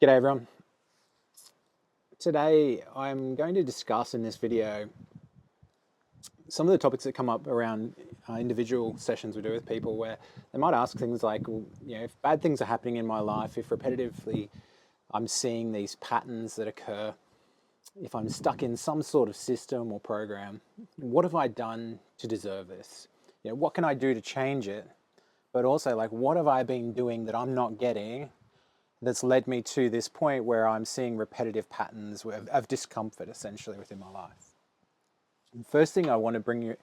G'day everyone. Today I'm going to discuss in this video some of the topics that come up around individual sessions we do with people where they might ask things like, well, if bad things are happening in my life, if repetitively I'm seeing these patterns that occur, if I'm stuck in some sort of system or program, what have I done to deserve this? What can I do to change it? But also, like, what have I been doing that I'm not getting that's led me to this point where I'm seeing repetitive patterns of discomfort essentially within my life. And first thing I want to bring you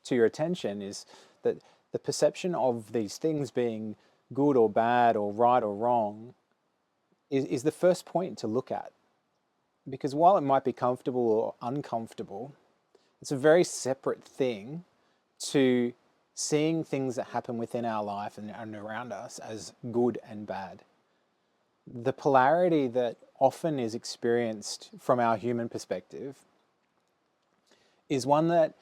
to your attention is that the perception of these things being good or bad or right or wrong is the first point to look at. Because while it might be comfortable or uncomfortable, it's a very separate thing to seeing things that happen within our life and around us as good and bad. The polarity that often is experienced from our human perspective is one that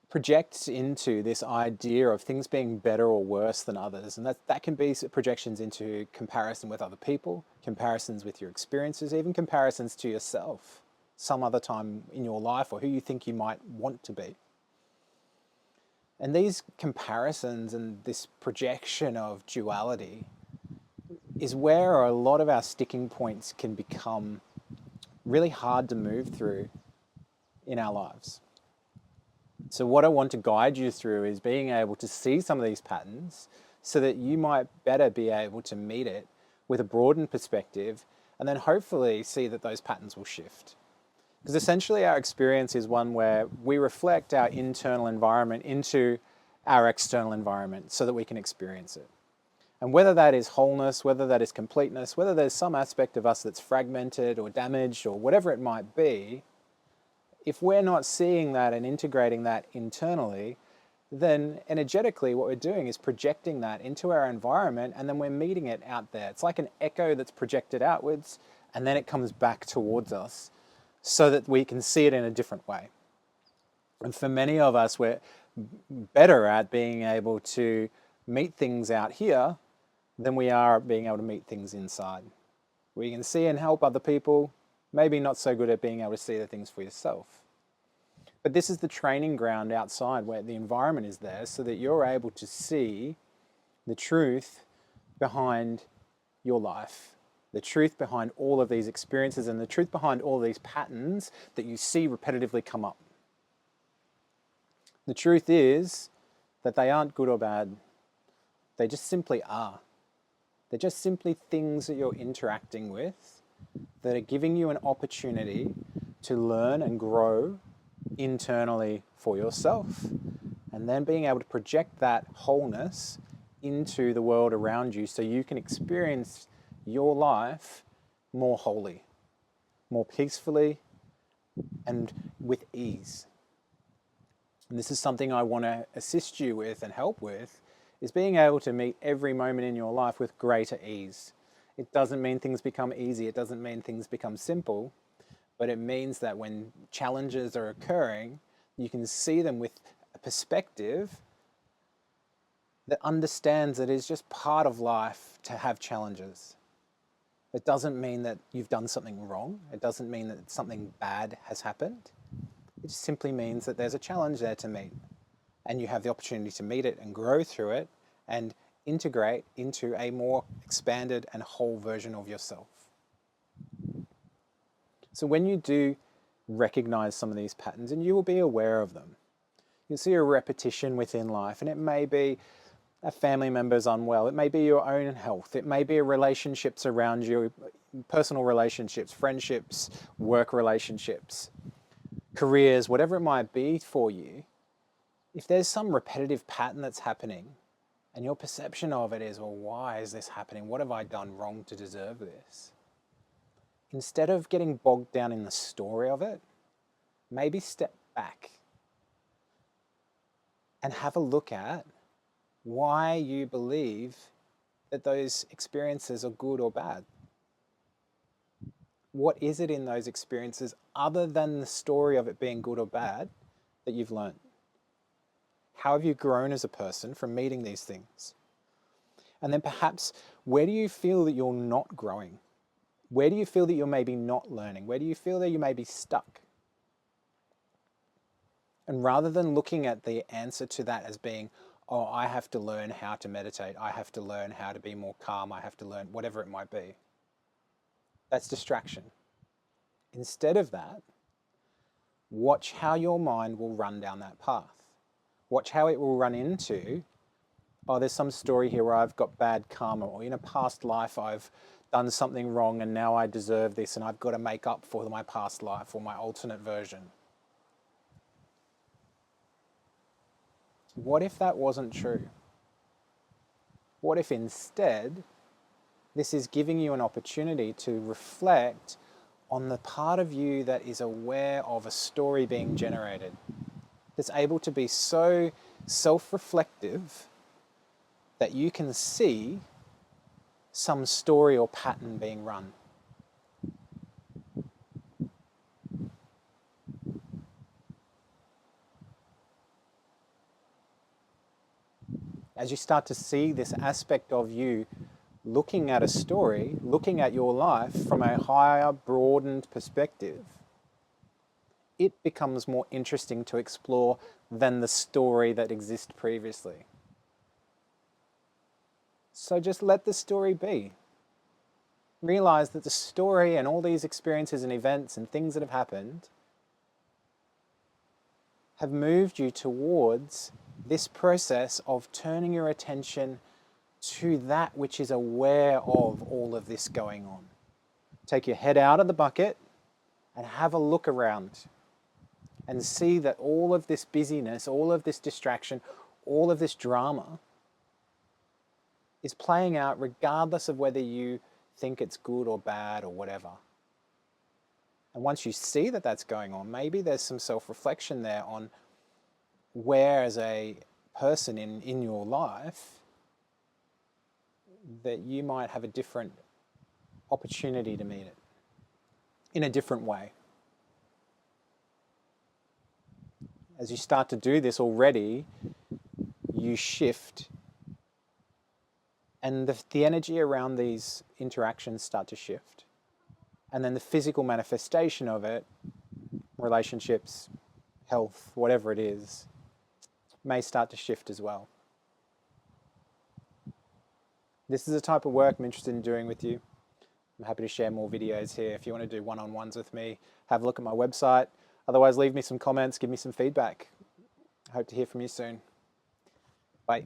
projects into this idea of things being better or worse than others. And that can be projections into comparison with other people, comparisons with your experiences, even comparisons to yourself some other time in your life or who you think you might want to be. And these comparisons and this projection of duality is where a lot of our sticking points can become really hard to move through in our lives. So what I want to guide you through is being able to see some of these patterns so that you might better be able to meet it with a broadened perspective and then hopefully see that those patterns will shift. Because essentially our experience is one where we reflect our internal environment into our external environment so that we can experience it. And whether that is wholeness, whether that is completeness, whether there's some aspect of us that's fragmented or damaged or whatever it might be, if we're not seeing that and integrating that internally, then energetically what we're doing is projecting that into our environment and then we're meeting it out there. It's like an echo that's projected outwards and then it comes back towards us so that we can see it in a different way. And for many of us, we're better at being able to meet things out here than we are being able to meet things inside. We can see and help other people, maybe not so good at being able to see the things for yourself. But this is the training ground outside where the environment is there so that you're able to see the truth behind your life, the truth behind all of these experiences and the truth behind all of these patterns that you see repetitively come up. The truth is that they aren't good or bad. They just simply are. They're just simply things that you're interacting with that are giving you an opportunity to learn and grow internally for yourself, and then being able to project that wholeness into the world around you so you can experience your life more wholly, more peacefully, and with ease. And this is something I want to assist you with and help with, is being able to meet every moment in your life with greater ease. It doesn't mean things become easy. It doesn't mean things become simple, but it means that when challenges are occurring, you can see them with a perspective that understands that it's just part of life to have challenges. It doesn't mean that you've done something wrong. It doesn't mean that something bad has happened. It just simply means that there's a challenge there to meet. And you have the opportunity to meet it and grow through it and integrate into a more expanded and whole version of yourself. So when you do recognize some of these patterns, and you will be aware of them, you'll see a repetition within life, and it may be a family member's unwell, it may be your own health, it may be relationships around you, personal relationships, friendships, work relationships, careers, whatever it might be for you. If there's some repetitive pattern that's happening and your perception of it is, well, why is this happening? What have I done wrong to deserve this? Instead of getting bogged down in the story of it, maybe step back and have a look at why you believe that those experiences are good or bad. What is it in those experiences other than the story of it being good or bad that you've learned? How have you grown as a person from meeting these things? And then perhaps, where do you feel that you're not growing? Where do you feel that you're maybe not learning? Where do you feel that you may be stuck? And rather than looking at the answer to that as being, oh, I have to learn how to meditate, I have to learn how to be more calm, I have to learn whatever it might be. That's distraction. Instead of that, watch how your mind will run down that path. Watch how it will run into, oh, there's some story here where I've got bad karma, or in a past life I've done something wrong and now I deserve this and I've got to make up for my past life or my alternate version. What if that wasn't true? What if instead this is giving you an opportunity to reflect on the part of you that is aware of a story being generated, that's able to be so self-reflective that you can see some story or pattern being run. As you start to see this aspect of you looking at a story, looking at your life from a higher, broadened perspective, it becomes more interesting to explore than the story that exists previously. So just let the story be. Realize that the story and all these experiences and events and things that have happened have moved you towards this process of turning your attention to that which is aware of all of this going on. Take your head out of the bucket and have a look around and see that all of this busyness, all of this distraction, all of this drama is playing out regardless of whether you think it's good or bad or whatever. And once you see that that's going on, maybe there's some self-reflection there on where, as a person in your life, that you might have a different opportunity to meet it in a different way. As you start to do this already, you shift, and the energy around these interactions start to shift. And then the physical manifestation of it, relationships, health, whatever it is, may start to shift as well. This is the type of work I'm interested in doing with you. I'm happy to share more videos here. If you want to do one-on-ones with me, have a look at my website. Otherwise, leave me some comments, give me some feedback. I hope to hear from you soon. Bye.